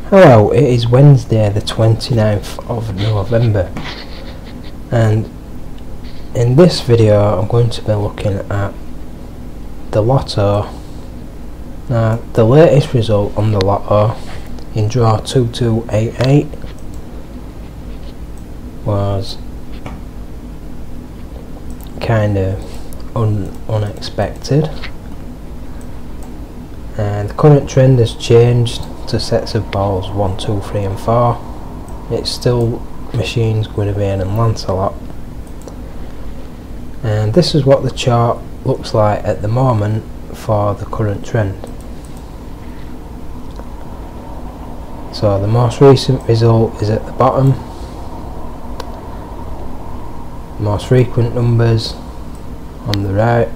Hello, it is Wednesday the 29th of November, and in this video I'm going to be looking at the Lotto. Now, the latest result on the Lotto in draw 2288 was kind of unexpected, and the current trend has changed to sets of balls 1, 2, 3 and 4. It's still machines Guinevere and Lancelot, and this is what the chart looks like at the moment for the current trend. So the most recent result is at the bottom, most frequent numbers on the right,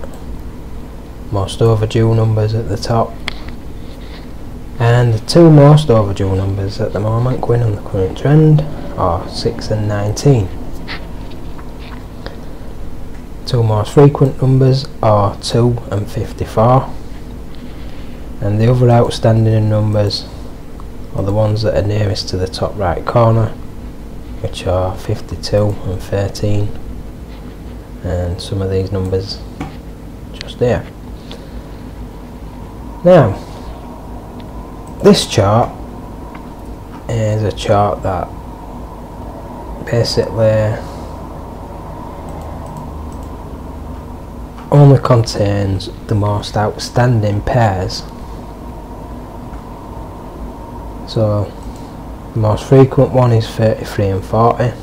most overdue numbers at the top, and the two most overdue numbers at the moment going on the current trend are 6 and 19. Two most frequent numbers are 2 and 54, and the other outstanding numbers are the ones that are nearest to the top right corner, which are 52 and 13, and some of these numbers just there. Now, this chart is a chart that basically only contains the most outstanding pairs. So the most frequent one is 33 and 40,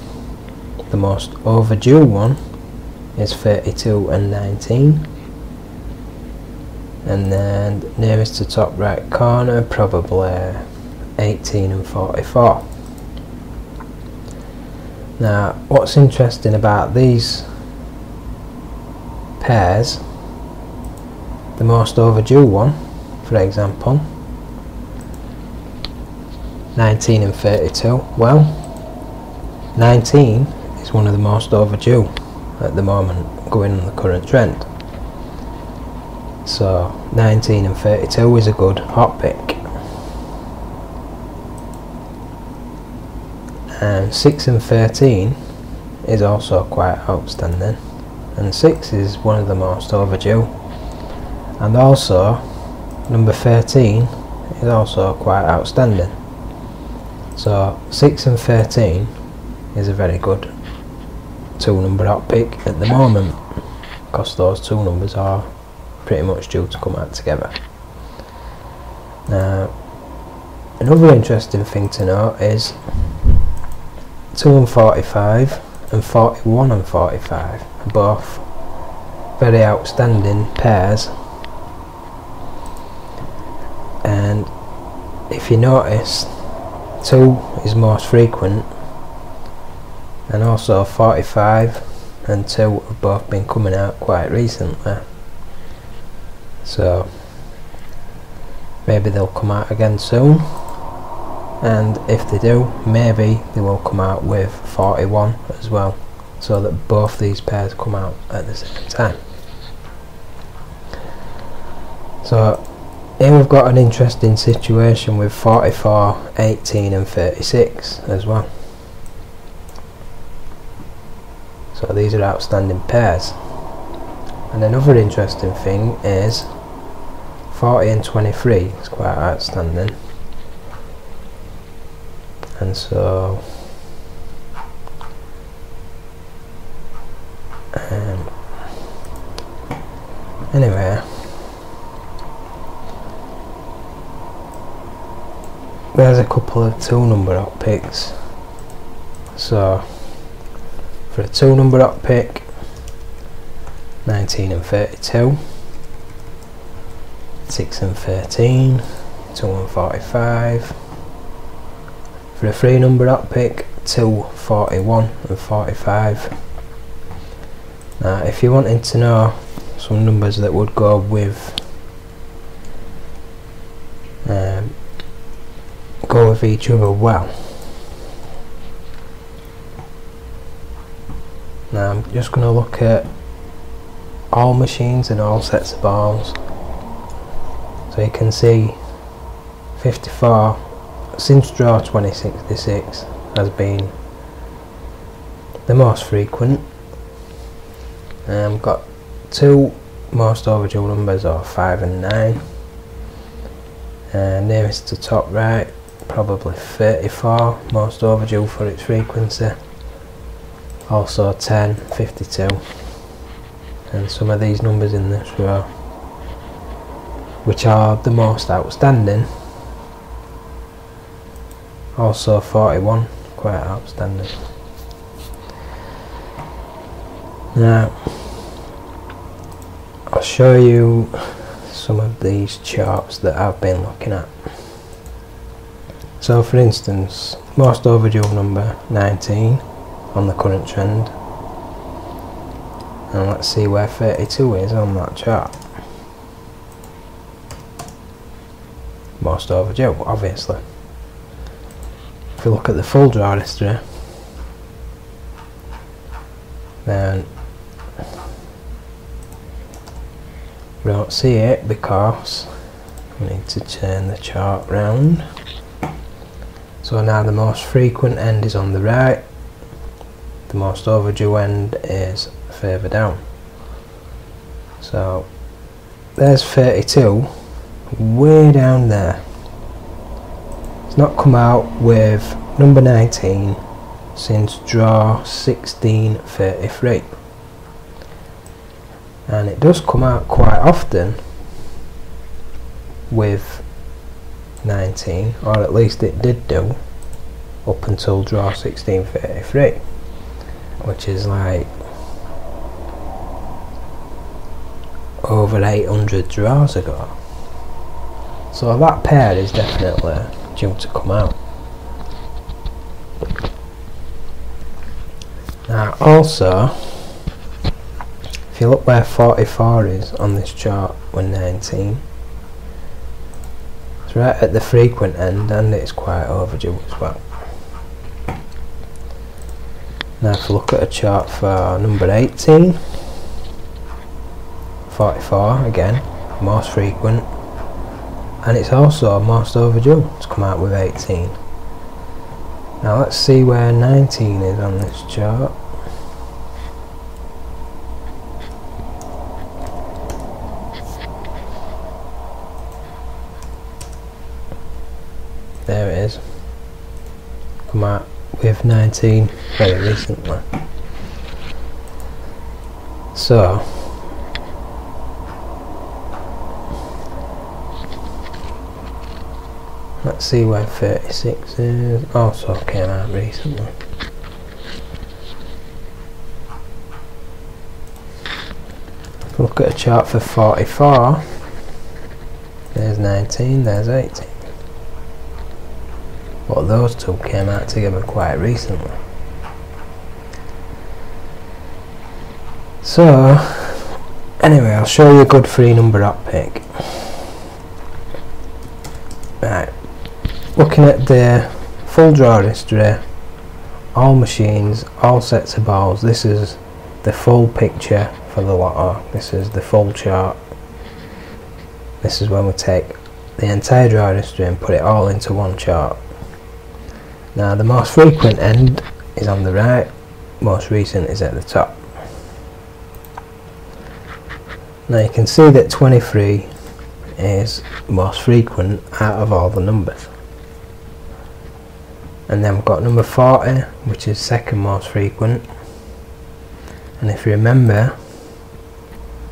the most overdue one is 32 and 19, and then nearest to top right corner probably 18 and 44. Now, what's interesting about these pairs, the most overdue one, for example, 19 and 32, well, 19 is one of the most overdue at the moment going on the current trend. So 19 and 32 is a good hot pick, and 6 and 13 is also quite outstanding, and 6 is one of the most overdue, and also number 13 is also quite outstanding. So 6 and 13 is a very good two number hot pick at the moment, because those two numbers are pretty much due to come out together. Now, another interesting thing to note is 2 and 45 and 41 and 45 are both very outstanding pairs, and if you notice, 2 is most frequent, and also 45 and 2 have both been coming out quite recently. So maybe they'll come out again soon, and if they do, maybe they will come out with 41 as well, so that both these pairs come out at the same time. So here we've got an interesting situation with 44, 18 and 36 as well. So these are outstanding pairs. And another interesting thing is 40 and 23 is quite outstanding, and so anyway, there's a couple of two number hot picks. So for a two number hot pick, 19 and 32, 6 and 13, 2 and 45. For a three number hot pick, 2, 41 and 45. Now, if you wanted to know some numbers that would go with each other well, now I'm just going to look at all machines and all sets of balls. So you can see 54 since draw 2066 has been the most frequent. Got two most overdue numbers are 5 and 9. Nearest to top right, probably 34, most overdue for its frequency. Also 10, 52, and some of these numbers in this row, which are the most outstanding. Also 41, quite outstanding. Now, I'll show you some of these charts that I've been looking at. So for instance, most overdue number 19 on the current trend, and let's see where 32 is on that chart. Most overdue, obviously. If you look at the full draw history, then we don't see it because we need to turn the chart round. So now the most frequent end is on the right, the most overdue end is further down. So there's 32 way down there. It's not come out with number 19 since draw 1633, and it does come out quite often with 19, or at least it did do up until draw 1633, which is like over 800 draws ago. So that pair is definitely due to come out. Now also, if you look where 44 is on this chart with 19, it's right at the frequent end and it's quite overdue as well. Now if you look at a chart for number 18, 44 again, most frequent, and it's also most overdue to come out with 18. Now let's see where 19 is on this chart. There it is. Come out with 19 very recently. So let's see where 36 is. Also came out recently. If we look at a chart for 44, there's 19, there's 18. But those two came out together quite recently. So anyway, I'll show you a good 3-number up pick. Right, looking at the full draw history, all machines, all sets of balls, this is the full picture for the Lotto. This is the full chart. This is when we take the entire draw history and put it all into one chart. Now the most frequent end is on the right, most recent is at the top. Now you can see that 23 is most frequent out of all the numbers. And then we've got number 40, which is second most frequent. And if you remember,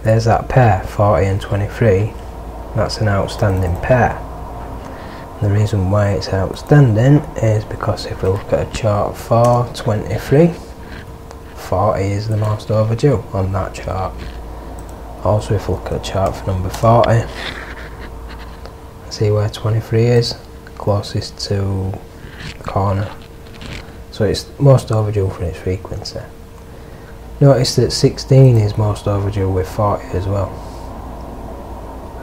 there's that pair, 40 and 23, that's an outstanding pair. The reason why it's outstanding is because if we look at a chart for 23, 40 is the most overdue on that chart. Also if we look at a chart for number 40, see where 23 is, closest to the corner. So it's most overdue for its frequency. Notice that 16 is most overdue with 40 as well.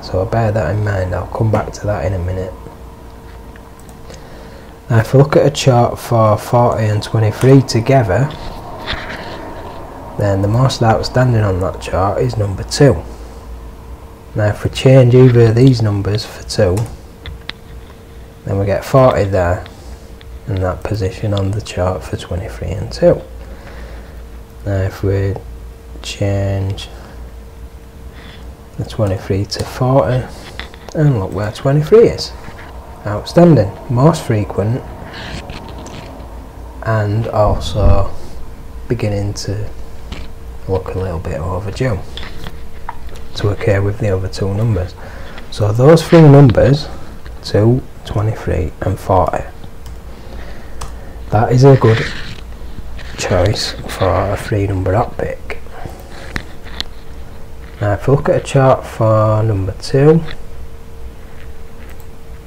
So bear that in mind, I'll come back to that in a minute. Now if we look at a chart for 40 and 23 together, then the most outstanding on that chart is number 2. Now if we change either of these numbers for 2, then we get 40 there in that position on the chart for 23 and 2. Now if we change the 23 to 40, and look where 23 is. Outstanding. Most frequent, and also beginning to look a little bit overdue to occur with the other two numbers. So those three numbers, 2, 23 and 40, that is a good choice for a 3-number op pick. Now if we look at a chart for number 2,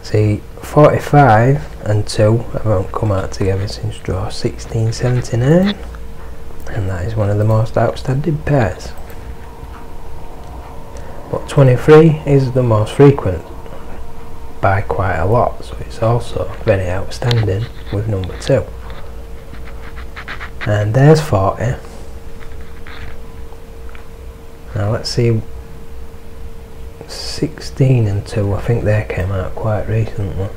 see 45 and 2 haven't come out together since draw 1679, and that is one of the most outstanding pairs. But 23 is the most frequent by quite a lot, so it's also very outstanding with number 2. And there's 40. Now let's see, 16 and 2, I think they came out quite recently.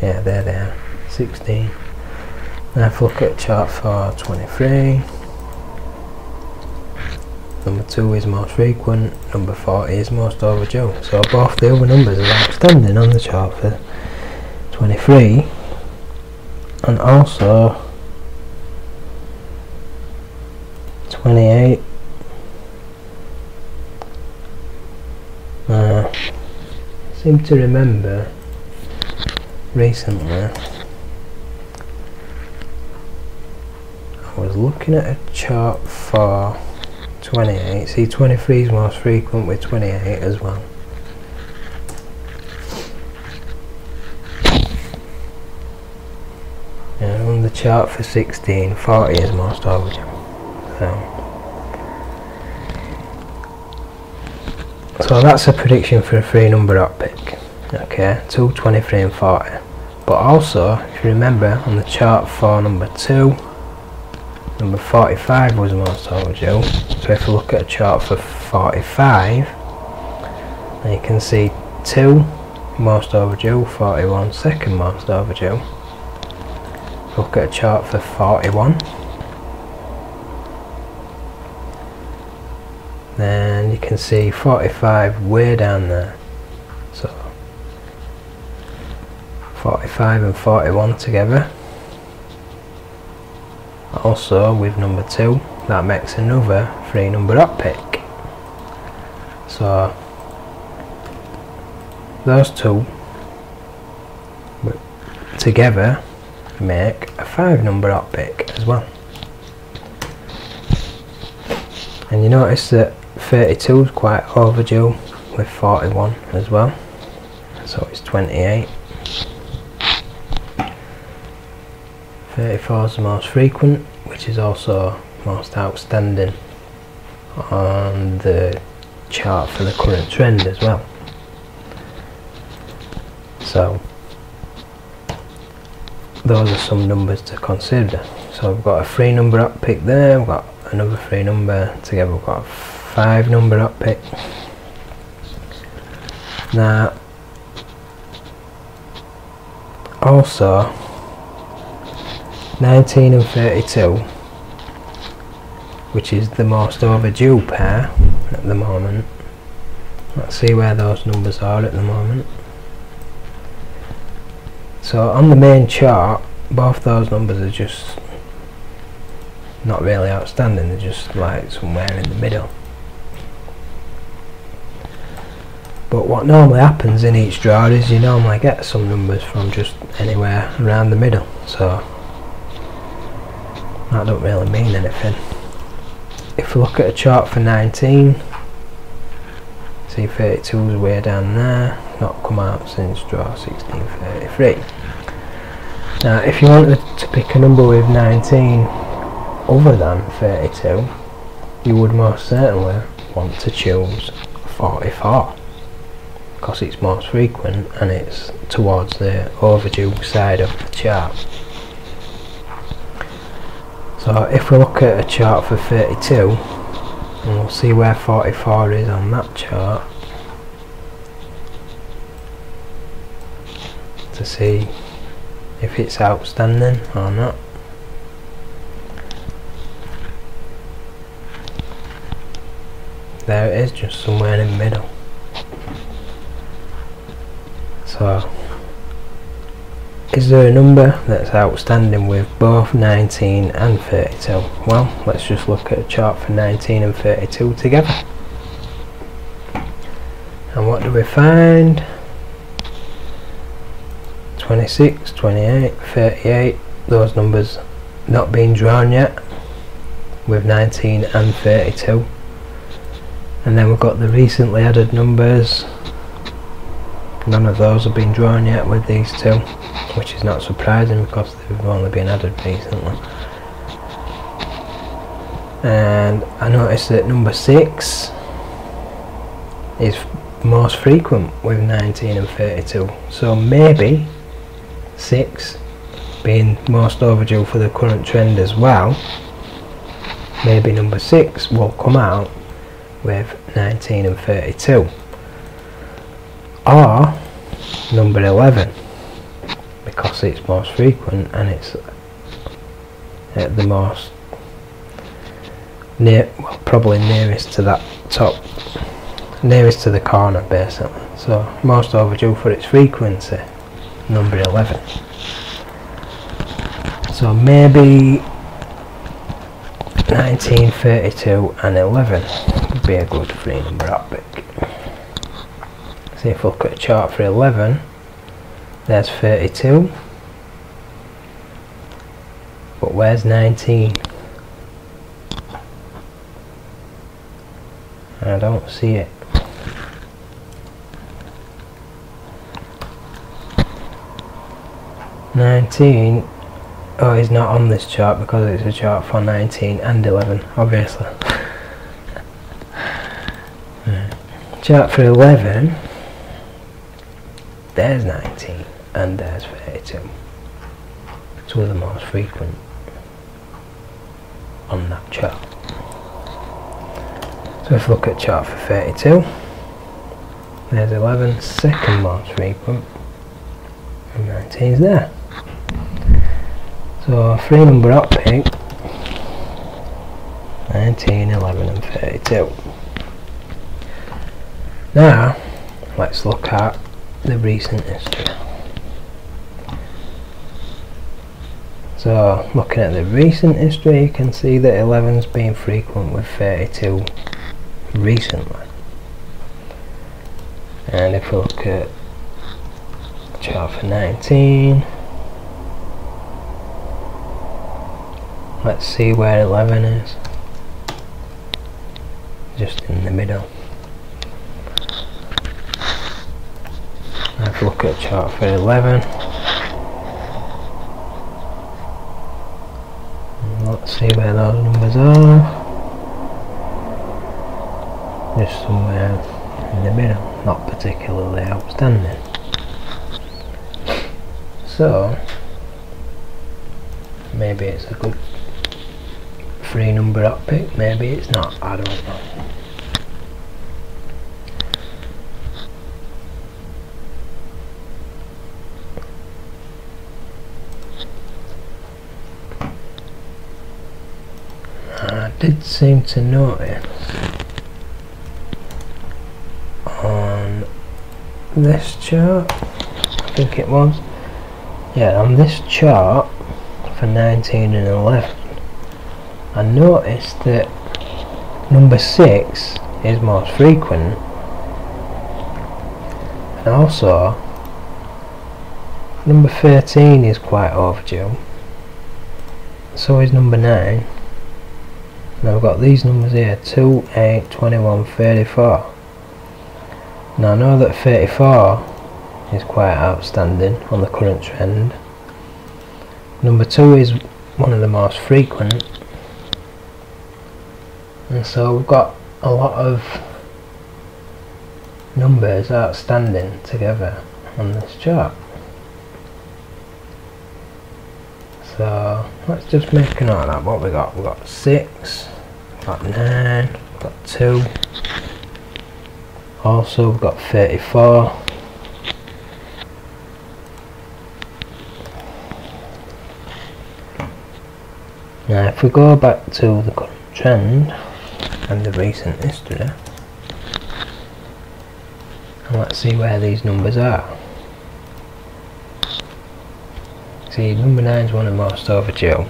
Yeah, there they are, 16. Now if we look at a chart for 23, number 2 is most frequent, number 40 is most overdue. So both the other numbers are outstanding on the chart for 23, and also 28. I seem to remember recently I was looking at a chart for 28. See, 23 is most frequent with 28 as well. And on the chart for 16, 40 is most overdue. So that's a prediction for a 3-number op pick. Okay, 2, 23 and 40. But also, if you remember, on the chart for number 2, number 45 was most overdue. So if you look at a chart for 45, then you can see 2 most overdue, 41 second most overdue. Look at a chart for 41, then you can see 45 way down there. So 45 and 41 together. Also with number 2, that makes another 3-number op pick. So those two together make a 5-number op pick as well. And you notice that 32 is quite overdue with 41 as well, so it's 28. 34 is the most frequent, which is also most outstanding on the chart for the current trend as well. So those are some numbers to consider. So we've got a 3-number op pick there, we've got another 3-number, together we've got a 5-number op pick. Now also 19 and 32, which is the most overdue pair at the moment. Let's see where those numbers are at the moment. So on the main chart, both those numbers are just not really outstanding, they're just like somewhere in the middle. But what normally happens in each draw is you normally get some numbers from just anywhere around the middle, so that don't really mean anything. If we look at a chart for 19, see 32 is way down there, not come out since draw 1633. Now if you wanted to pick a number with 19 other than 32, you would most certainly want to choose 44, because it's most frequent and it's towards the overdue side of the chart. So if we look at a chart for 32, and we'll see where 44 is on that chart to see if it's outstanding or not. There it is, just somewhere in the middle. So, is there a number that's outstanding with both 19 and 32? Well, let's just look at a chart for 19 and 32 together. And what do we find? 26, 28, 38, those numbers not being drawn yet with 19 and 32. And then we've got the recently added numbers. None of those have been drawn yet with these two, which is not surprising because they've only been added recently. And I noticed that number 6 is most frequent with 19 and 32. So maybe 6 being most overdue for the current trend as well, maybe number 6 will come out with 19 and 32, or number 11 because it's most frequent and it's at the most well, probably nearest to that top, nearest to the corner basically, so most overdue for its frequency, number 11. So maybe 19, 32 and 11 would be a good 3 number optic. See if we look at a chart for 11, there's 32, but where's 19? I don't see it. "19" oh, he's not on this chart because it's a chart for 19 and 11, obviously. Chart for 11, there's 19 and there's 32. Two of the most frequent on that chart. So if we look at chart for 32, there's 11, second most frequent, and 19 is there. So a 3 number optic, 19, 11 and 32. Now let's look at the recent history. So looking at the recent history, you can see that 11's been frequent with 32 recently. And if we look at chart for 19, let's see where 11 is. Just in the middle. If we look at chart for 11, let's see where those numbers are. Just somewhere in the middle, not particularly outstanding. So maybe it's a good 3 number optic, maybe it's not, I don't know. I did seem to notice on this chart, I think it was, yeah, on this chart for 19 and 11, I noticed that number 6 is most frequent, and also number 13 is quite overdue, so is number 9. Now I've got these numbers here, 2, 8, 21, 34. Now I know that 34 is quite outstanding on the current trend. Number 2 is one of the most frequent. And so we've got a lot of numbers outstanding together on this chart. So let's just make a note of that. What we got? We've got 6, we've got 9, we've got 2. Also we've got 34. Now if we go back to the current trend and the recent history, and let's see where these numbers are. See, number 9 is one of the most overdue.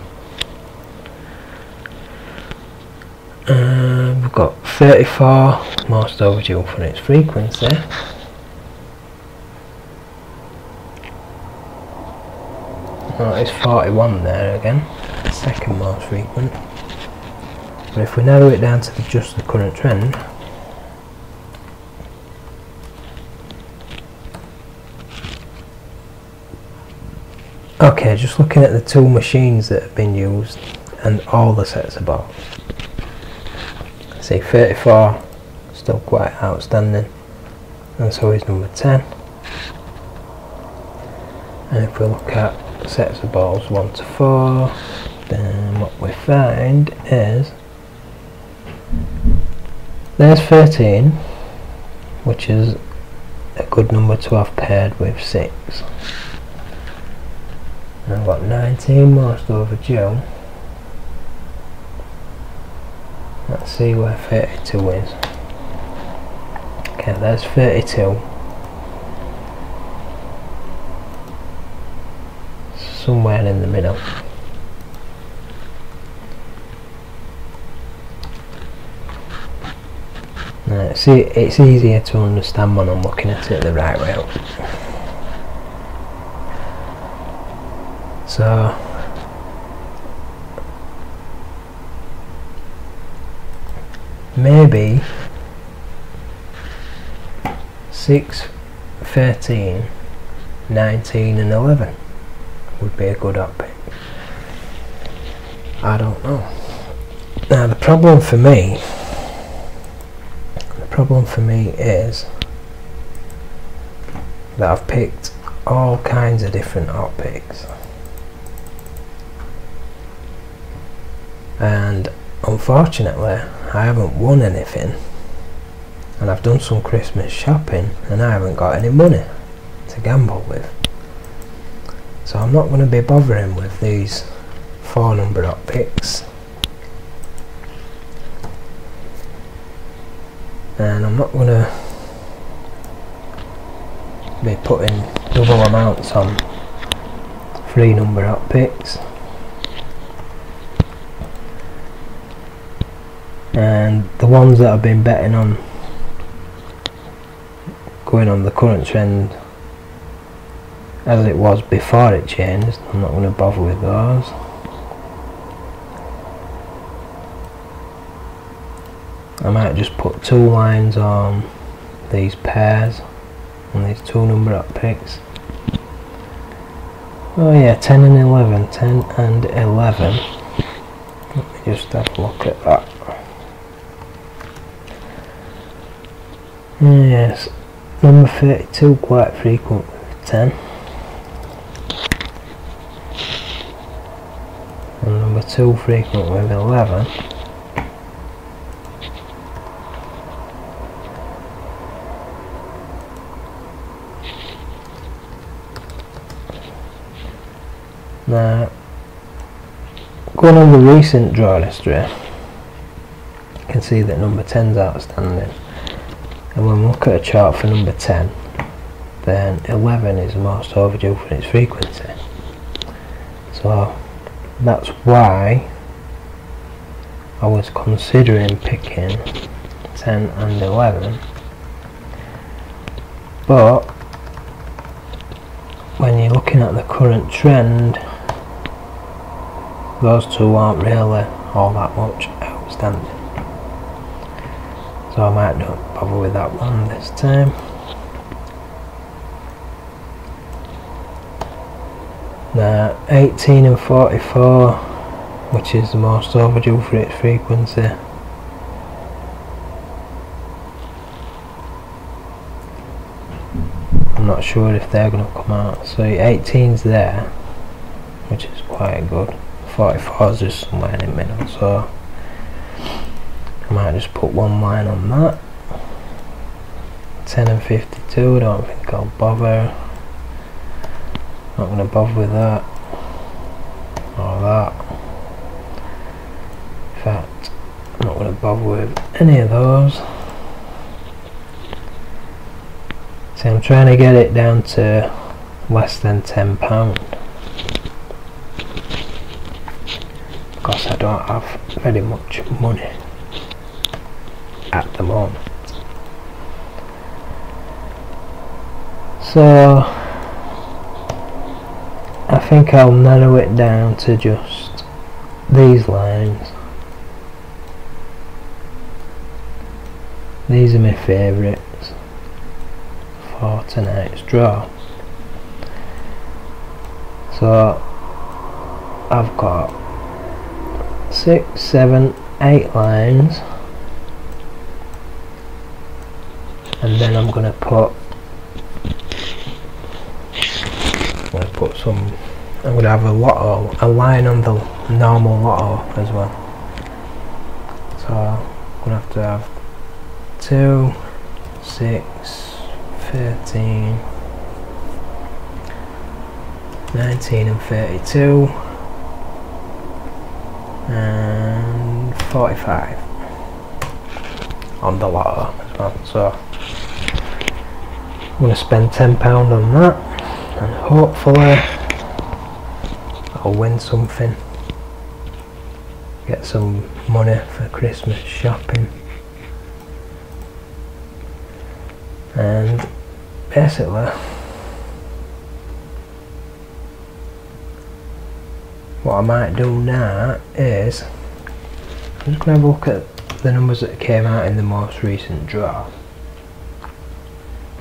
We've got 34, most overdue for its frequency. Oh, it's 41 there again, second most frequent. But if we narrow it down to just the current trend, okay, just looking at the 2 machines that have been used and all the sets of balls. See, 34 still quite outstanding, and so is number 10. And if we look at sets of balls 1 to 4, then what we find is there's 13, which is a good number to have paired with 6. And I've got 19 most overdue. Let's see where 32 is. Okay, there's 32. Somewhere in the middle. Now, see, it's easier to understand when I'm looking at it the right way up. So maybe 6, 13, 19 and 11 would be a good up pick. I don't know. Now the problem for me is that I've picked all kinds of different up picks, and unfortunately I haven't won anything, and I've done some Christmas shopping and I haven't got any money to gamble with. So I'm not going to be bothering with these 4 number up picks, and I'm not going to be putting double amounts on 3 number up picks. And the ones that I've been betting on going on the current trend as it was before it changed, I'm not going to bother with those. I might just put 2 lines on these pairs, on these 2 number up picks. Oh yeah, 10 and 11, 10 and 11. Let me just have a look at that. Yes, number 32 quite frequent with 10. And number 2 frequent with 11. Now, going on the recent draw history, you can see that number 10's outstanding. And when we look at a chart for number 10, then 11 is the most overdue for its frequency. So that's why I was considering picking 10 and 11. But when you're looking at the current trend, those 2 aren't really all that much outstanding. So I might not bother with that one this time. Now 18 and 44, which is the most overdue for its frequency. I'm not sure if they're going to come out. So 18's there, which is quite good. 44's just somewhere in the middle. So might just put one line on that. 10 and 52, don't think I'll bother. Not going to bother with that or that. In fact, I'm not going to bother with any of those. See, I'm trying to get it down to less than £10 because I don't have very much money at the moment. So I think I'll narrow it down to just these lines. These are my favourites for tonight's draw. So I've got 6, 7, 8 lines, and then I'm going to put some, I'm going to have a line on the normal Lotto as well. So I'm going to have 2, 6, 13, 19 and 32 and 45 on the Lotto as well. So I'm going to spend £10 on that, and hopefully I'll win something, get some money for Christmas shopping, and basically what I might do now is I'm just going to have a look at the numbers that came out in the most recent draw,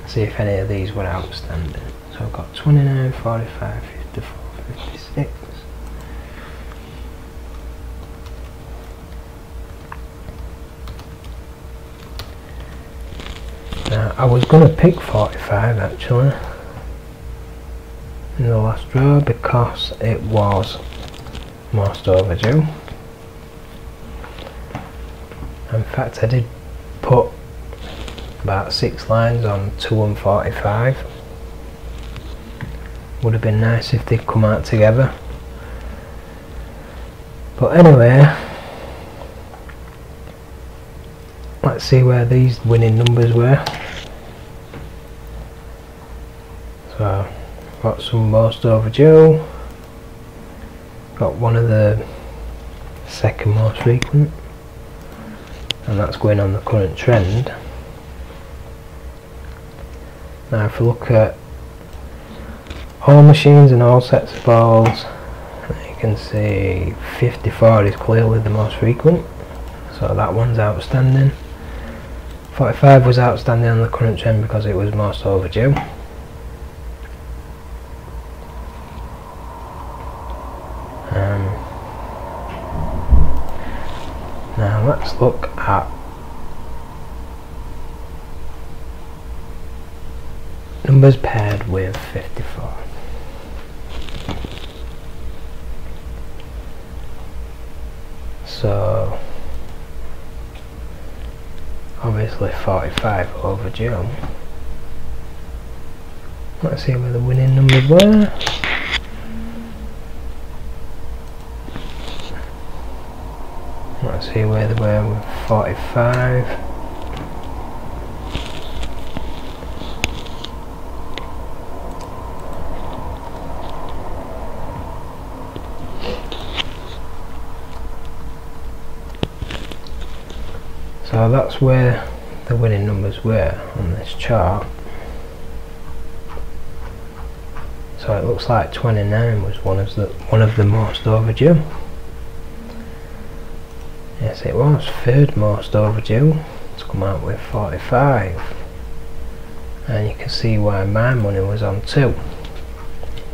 see if any of these were outstanding. So I've got 29, 45, 54, 56. Now I was going to pick 45 actually in the last draw because it was most overdue. In fact, I did put about 6 lines on 2 and 45. Would have been nice if they'd come out together. But anyway, let's see where these winning numbers were. So, got some most overdue. Got one of the second most frequent, and that's going on the current trend. Now if we look at all machines and all sets of balls, you can see 54 is clearly the most frequent, so that one's outstanding. 45 was outstanding on the current trend because it was most overdue. Now let's look at numbers paired with 54. So obviously 45 overdue. Let's see where the winning numbers were. Let's see where they were with 45. So that's where the winning numbers were on this chart. So it looks like 29 was one of the most overdue. Yes, it was third most overdue to come out with 45, and you can see why my money was on 2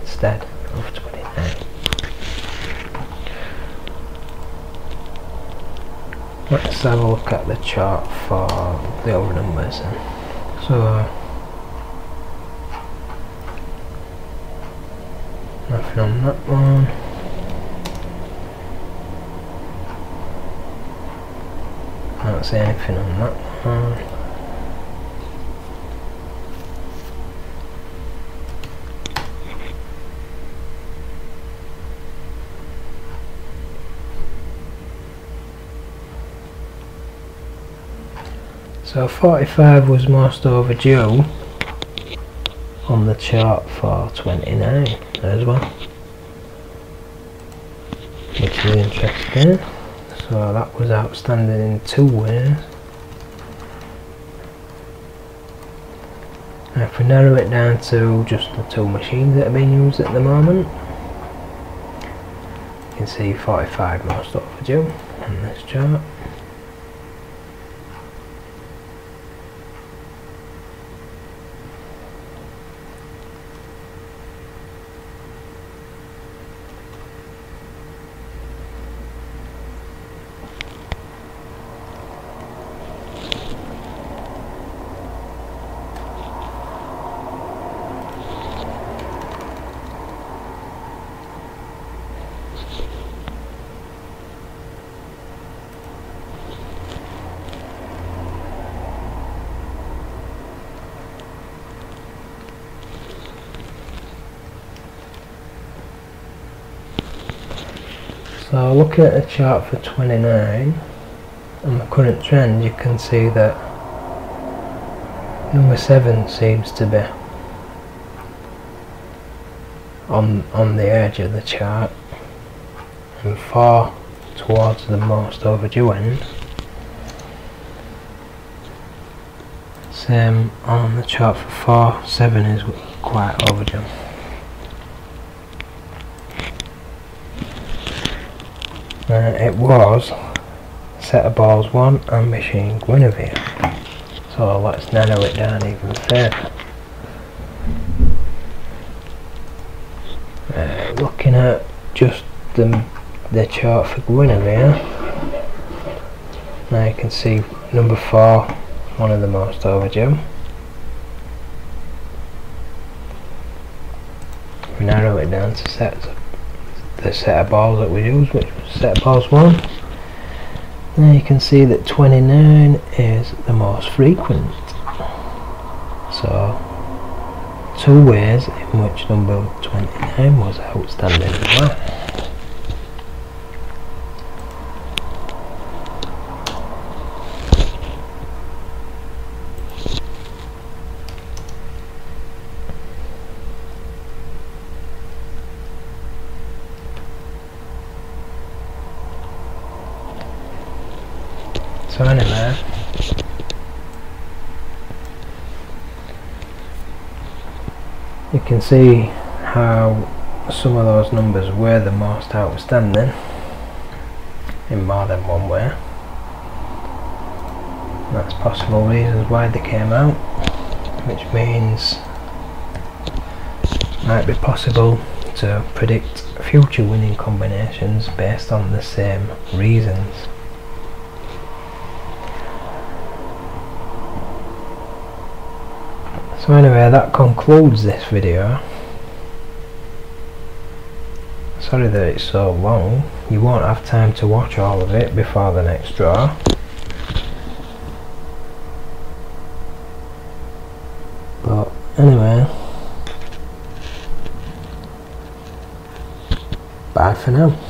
instead of 29. Let's have a look at the chart for the other numbers then. So nothing on that one. can't see anything on that one. So 45 was most overdue on the chart for 29 as well, which is interesting. So that was outstanding in 2 ways. Now if we narrow it down to just the 2 machines that are being used at the moment, you can see 45 most overdue on this chart. So looking at the chart for 29 and the current trend, you can see that number 7 seems to be on the edge of the chart, and 4 towards the most overdue end. Same on the chart for 4, 7 is quite overdue. It was set of balls 1 and machine Guinevere. So let's narrow it down even further. Looking at just the chart for Guinevere, now you can see number 4, one of the most overdue. We narrow it down to the set of balls that we used, which was set of balls 1. Now you can see that 29 is the most frequent. So 2 ways in which number 29 was outstanding as well. So anyway, you can see how some of those numbers were the most outstanding in more than one way. That's possible reasons why they came out, which means it might be possible to predict future winning combinations based on the same reasons. So anyway, that concludes this video. Sorry that it's so long. You won't have time to watch all of it before the next draw. But anyway, bye for now.